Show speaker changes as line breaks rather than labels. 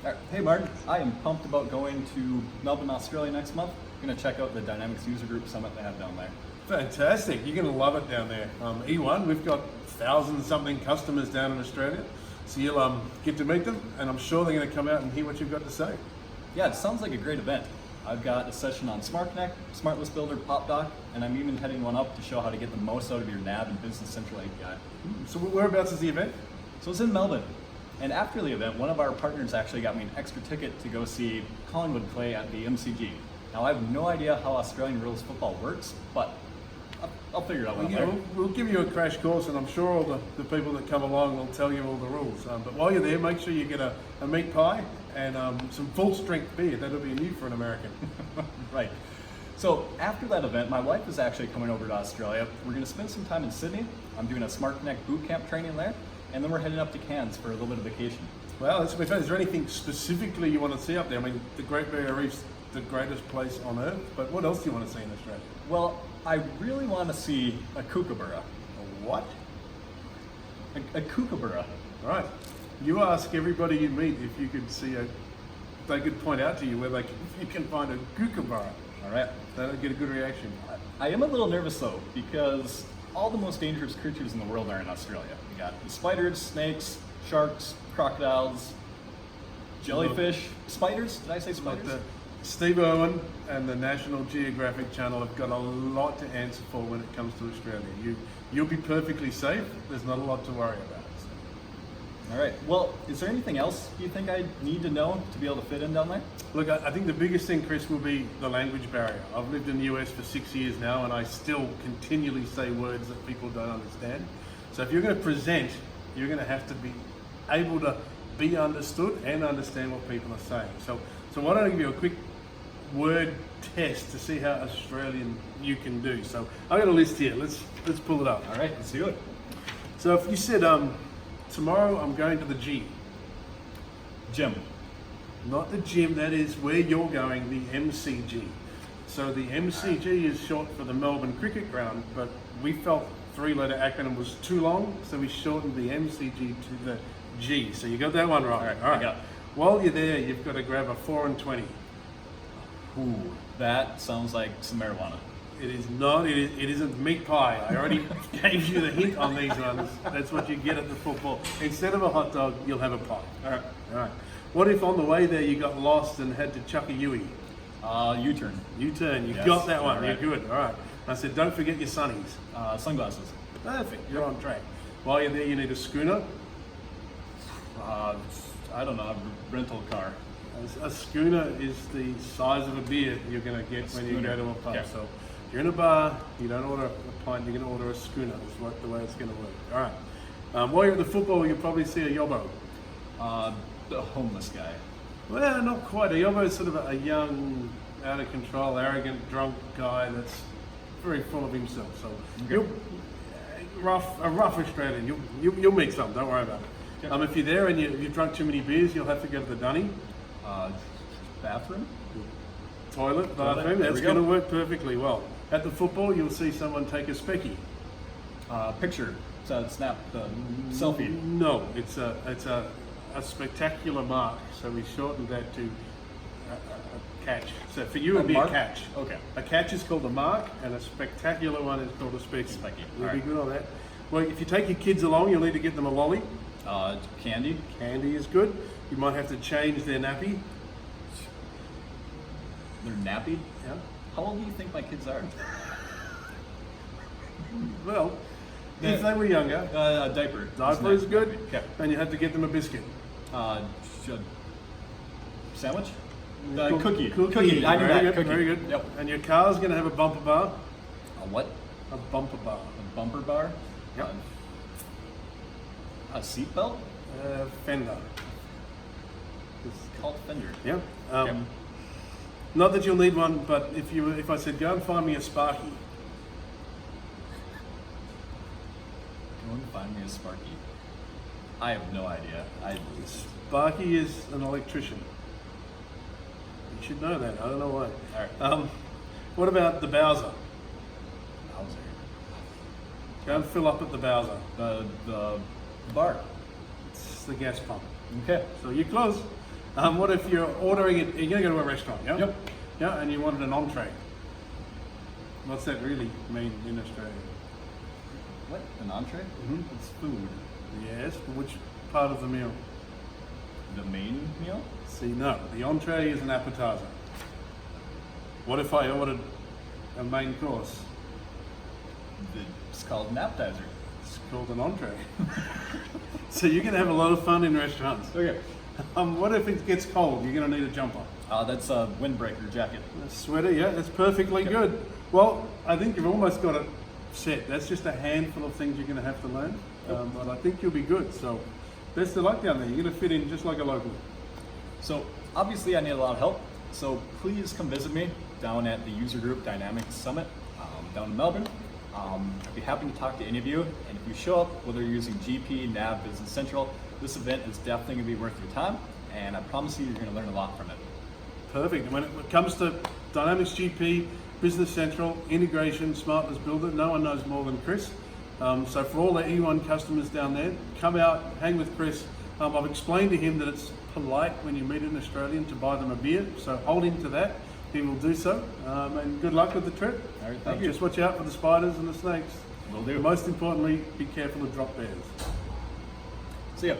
All right. Hey Martin, I am pumped about going to Melbourne, Australia next month. I'm going to check out the Dynamics User Group Summit they have down there.
Fantastic. You're going to love it down there. E1, we've got 1,000-something customers down in Australia. So you'll get to meet them, and I'm sure they're going to come out and hear what you've got to say.
Yeah, it sounds like a great event. I've got a session on Smart Connect, Smart List Builder, PopDoc, and I'm even heading one up to show how to get the most out of your NAB and Business Central API.
So whereabouts is the event?
So it's in Melbourne. And after the event, one of our partners actually got me an extra ticket to go see Collingwood play at the MCG. Now I have no idea how Australian rules football works, but I'll figure it out when I'm there.
We'll give you a crash course, and I'm sure all the people that come along will tell you all the rules. But while you're there, make sure you get a meat pie and some full-strength beer. That'll be new for an American.
Right. So after that event, my wife is actually coming over to Australia. We're going to spend some time in Sydney. I'm doing a Smart Connect boot camp training there, and then we're heading up to Cairns for a little bit of vacation.
Well, that's is there anything specifically you want to see up there? I mean, the Great Barrier Reef's the greatest place on Earth, but what else do you want to see in Australia?
Well, I really want to see a kookaburra.
A what?
A kookaburra.
All right. You ask everybody you meet if you could see they could point out to you where if you can find a kookaburra.
All right.
That'll get a good reaction.
I am a little nervous though, because all the most dangerous creatures in the world are in Australia. We got spiders, snakes, sharks, crocodiles, jellyfish, spiders. Did I say spiders?
But, Steve Irwin and the National Geographic Channel have got a lot to answer for when it comes to Australia. You'll be perfectly safe. There's not a lot to worry about.
All right. Well, is there anything else you think I need to know to be able to fit in down there?
Look, I think the biggest thing, Chris, will be the language barrier. I've lived in the US for 6 years now, and I still continually say words that people don't understand. So if you're going to present, you're going to have to be able to be understood and understand what people are saying. So why don't I give you a quick word test to see how Australian you can do. So I've got a list here. Let's pull it up.
All right, let's do it.
So if you said, tomorrow I'm going to the G.
Gym.
Not the gym, that is where you're going, the MCG. So the MCG is short for the Melbourne Cricket Ground, but we felt three-letter acronym was too long, so we shortened the MCG to the G. So you got that one right.
All right.
While you're there, you've got to grab a 4 and 20.
Ooh, that sounds like some marijuana.
It is not. It isn't meat pie. I already gave you the hint on these ones. That's what you get at the football. Instead of a hot dog, you'll have a pie.
All right.
What if on the way there you got lost and had to chuck a Yui?
U-turn.
U-turn. You
Yes.
got that one.
All right.
You're good. All right. I said, don't forget your sunnies.
Sunglasses.
Perfect. You're on track. While you're there, you need a schooner.
I don't know, a rental car.
A schooner is the size of a beer you're going to get when you go to a pub.
Okay.
So if you're in a bar, you don't order a pint, you're going to order a schooner. That's the way it's going to work. All right. While you're at the football, you'll probably see a yobbo.
The homeless guy.
Well, not quite. A yobbo is sort of a young, out of control, arrogant, drunk guy that's very full of himself. So
Okay.
a rough Australian. You'll meet some. Don't worry about it.
Okay.
If you're there and you've drunk too many beers, you'll have to go to the dunny.
Bathroom?
Toilet,
There
bathroom, that's
we go.
going to work perfectly well. At the football, you'll see someone take a specky.
Picture. Snap the selfie.
No, it's a spectacular mark, so we shortened that to a catch. So for you, it'd be
mark?
a catch.
Okay.
A catch is called a mark, and a spectacular one is called a specky.
Specky.
You'll
All
be
right.
good on that. Well, if you take your kids along, you'll need to get them a lolly.
Candy.
Candy is good. You might have to change their nappy.
They're nappy.
Yeah.
How old do you think my kids are?
Well, if they were younger,
A diaper.
diaper is good,
Okay.
and you have to get them a biscuit.
Sandwich?
Cookie.
Cookie. I knew
Very
that.
good.
Cookie.
Very good.
Yep.
And your car's going to have a bumper bar.
A what?
A bumper bar.
A bumper bar?
Yep.
A seat belt?
Fender.
It's called fender.
Yeah.
Okay.
Not that you'll need one, but if I said go and find me a Sparky,
Go and find me a Sparky. I have no idea.
Sparky is an electrician. You should know that. I don't know why.
All right.
What about the Bowser?
Bowser.
Go and fill up at the Bowser.
The bar.
It's the gas pump.
Okay.
So you're close. What if you're ordering it? You're going to go to a restaurant, yeah?
Yep.
Yeah, and you wanted an entree. What's that really mean in Australia?
What? An entree?
Mhm.
It's food.
Yes, but which part of the meal?
The main meal?
See, no, the entree is an appetizer. What if I ordered a main course?
It's called an appetizer.
It's called an entree. So you're going to have a lot of fun in restaurants.
Okay.
What if it gets cold? You're going to need a jumper.
That's a windbreaker jacket.
A sweater, yeah, that's perfectly good. Well, I think you've almost got it set. That's just a handful of things you're going to have to learn, but I think you'll be good. So best of luck down there. You're going to fit in just like a local.
So obviously I need a lot of help. So please come visit me down at the User Group Dynamics Summit down in Melbourne. I'd be happy to talk to any of you. And if you show up, whether you're using GP, Nav, Business Central, this event is definitely going to be worth your time. And I promise you, you're going to learn a lot from it.
Perfect. And when it comes to Dynamics GP, Business Central, integration, Smartless Builder, no one knows more than Chris. So for all the E1 customers down there, come out, hang with Chris. I've explained to him that it's polite when you meet an Australian to buy them a beer, so hold him to that. He will do so. And good luck with the trip.
All right, thank you.
Just watch out for the spiders and the snakes.
Will do.
Most importantly, be careful of drop bears.
See ya.